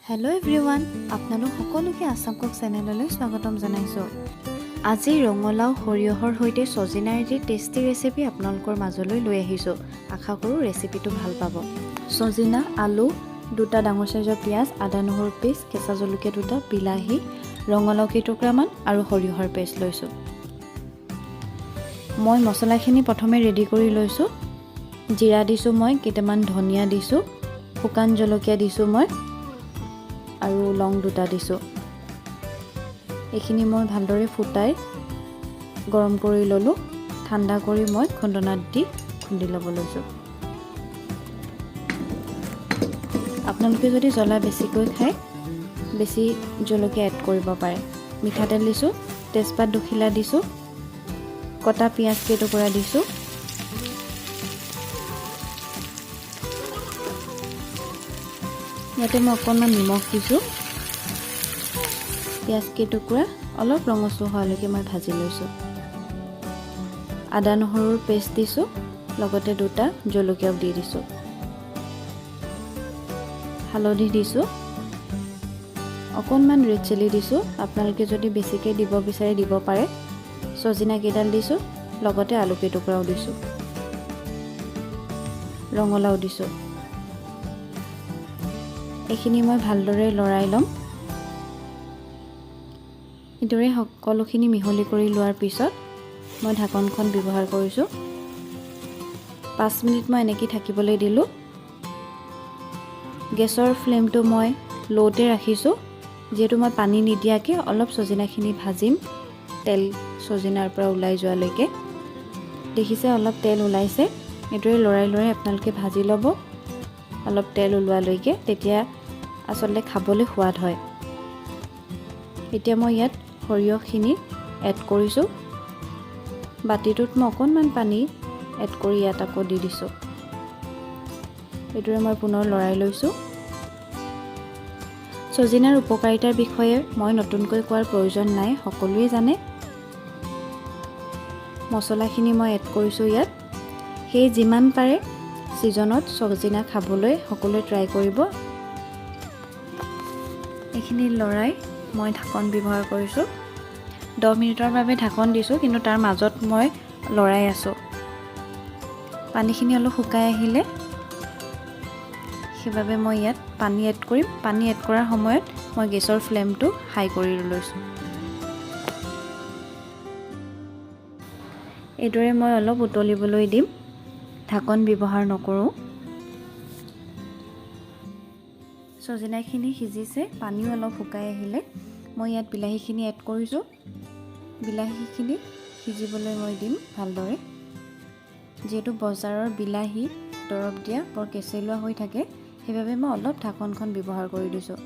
Hello' everyone, আপোনালোক সকলোকে Assam cook চেনেললৈ স্বাগতম জনাইছোঁ। আজি ৰঙালাও সৰিয়হৰ সৈতে ছজিনাৰ এটি টেষ্টি ৰেচিপি আপোনালোকৰ মাজলৈ লৈ আহিছোঁ। আশা কৰোঁ ৰেচিপিটো ভাল পাব। ছজিনা, আলু, 2টা ডাঙৰ চাইজৰ পিঁয়াজ, আদা নহৰু পেষ্ট, কেঁচা জলকীয়া 2টা, বিলাহী, ৰঙালাও কেইটুকুৰামান আৰু সৰিয়হৰ পেষ্ট লৈছোঁ। মই মছলাখিনি প্ৰথমে ৰেডি কৰি লৈছোঁ। জিৰা দিছোঁ, মই কেইটামান ধনিয়া দিছোঁ, শুকান জলকীয়া দিছোঁ মই আৰু লং 2টা দিছোঁ। এইখিনি মই ভালদৰে ফুটাই গৰম কৰি ল'লোঁ। ঠাণ্ডা কৰি মই খুন্দনাত দি খুন্দি ল'ব লৈছোঁ। আপোনালোকে যদি জ্বলা বেছিকৈ খায়, বেছি জলকীয়া এড কৰিব পাৰে। মিঠাতেল দিছোঁ, তেজপাত 2 খিলা দিছোঁ, কটা পিঁয়াজ কেইটুকুৰা দিছোঁ, ইয়াতে মই অকণমান নিমখ দিছোঁ। পিঁয়াজ কেইটুকুৰা অলপ ৰঙচুৱা হোৱালৈকে মই ভাজি লৈছোঁ। আদা নহৰুৰ পেষ্ট দিছোঁ, লগতে 2টা জলকীয়াও দি দিছোঁ। হালধি দিছোঁ, অকণমান ৰেড চিলি দিছোঁ। আপোনালোকে যদি বেছিকৈ দিব বিচাৰে দিব পাৰে। ছজিনা কেইডাল দিছোঁ, লগতে আলু কেইটুকুৰাও দিছোঁ, ৰঙালাও দিছোঁ। এইখিনি মই ভালদৰে লৰাই ল'ম। এইদৰে সকলোখিনি মিহলি কৰি লোৱাৰ পিছত মই ঢাকনখন ব্যৱহাৰ কৰিছোঁ। 5 মিনিট মই এনেকৈ থাকিবলৈ দিলোঁ। গেছৰ ফ্লেমটো মই ল'তে ৰাখিছোঁ, যিহেতু মই পানী নিদিয়াকৈ অলপ ছজিনাখিনি ভাজিম, তেল ছজিনাৰ পৰা ওলাই যোৱালৈকে। দেখিছে অলপ তেল ওলাইছে। এইদৰে লৰাই লৰাই আপোনালোকে ভাজি ল'ব অলপ তেল ওলোৱালৈকে, তেতিয়া আচলতে খাবলৈ সোৱাদ হয়। এতিয়া মই ইয়াত সৰিয়হখিনি এড কৰিছোঁ। বাতিটোত মই অকণমান পানী এড কৰি ইয়াত আকৌ দি দিছোঁ। এইদৰে মই পুনৰ লৰাই লৈছোঁ। ছজিনাৰ উপকাৰিতাৰ বিষয়ে মই নতুনকৈ কোৱাৰ প্ৰয়োজন নাই, সকলোৱে জানে। মছলাখিনি মই এড কৰিছোঁ ইয়াত। সেই যিমান পাৰে ছিজনত ছজিনা খাবলৈ সকলোৱে ট্ৰাই কৰিব। এইখিনি লৰাই মই ঢাকন ব্যৱহাৰ কৰিছোঁ। 10 মিনিটৰ বাবে ঢাকন দিছোঁ, কিন্তু তাৰ মাজত মই লৰাই আছোঁ। পানীখিনি অলপ শুকাই আহিলে সেইবাবে মই ইয়াত পানী এড কৰিম। পানী এড কৰাৰ সময়ত মই গেছৰ ফ্লেমটো হাই কৰি লৈছোঁ। এইদৰে মই অলপ উতলিবলৈ দিম, ঢাকন ব্যৱহাৰ নকৰোঁ। ছজিনাখিনি সিজিছে, পানীও অলপ শুকাই আহিলে মই ইয়াত বিলাহীখিনি এড কৰিছোঁ। বিলাহীখিনি সিজিবলৈ মই দিম ভালদৰে। যিহেতু বজাৰৰ বিলাহী দৰৱ দিয়া বৰ কেঁচেলুৱা হৈ থাকে, সেইবাবে মই অলপ ঢাকনখন ব্যৱহাৰ কৰি দিছোঁ।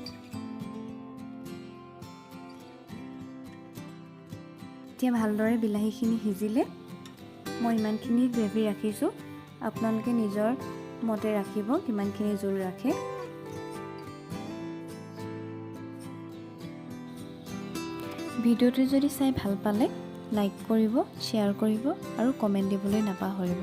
এতিয়া ভালদৰে বিলাহীখিনি সিজিলে মই ইমানখিনি গ্ৰেভি ৰাখিছোঁ। আপোনালোকে নিজৰ মতে ৰাখিব কিমানখিনি জোল ৰাখে। ভিডিঅ'টো যদি চাই ভাল পালে লাইক কৰিব, শ্বেয়াৰ কৰিব আৰু কমেণ্ট দিবলৈ নাপাহৰিব।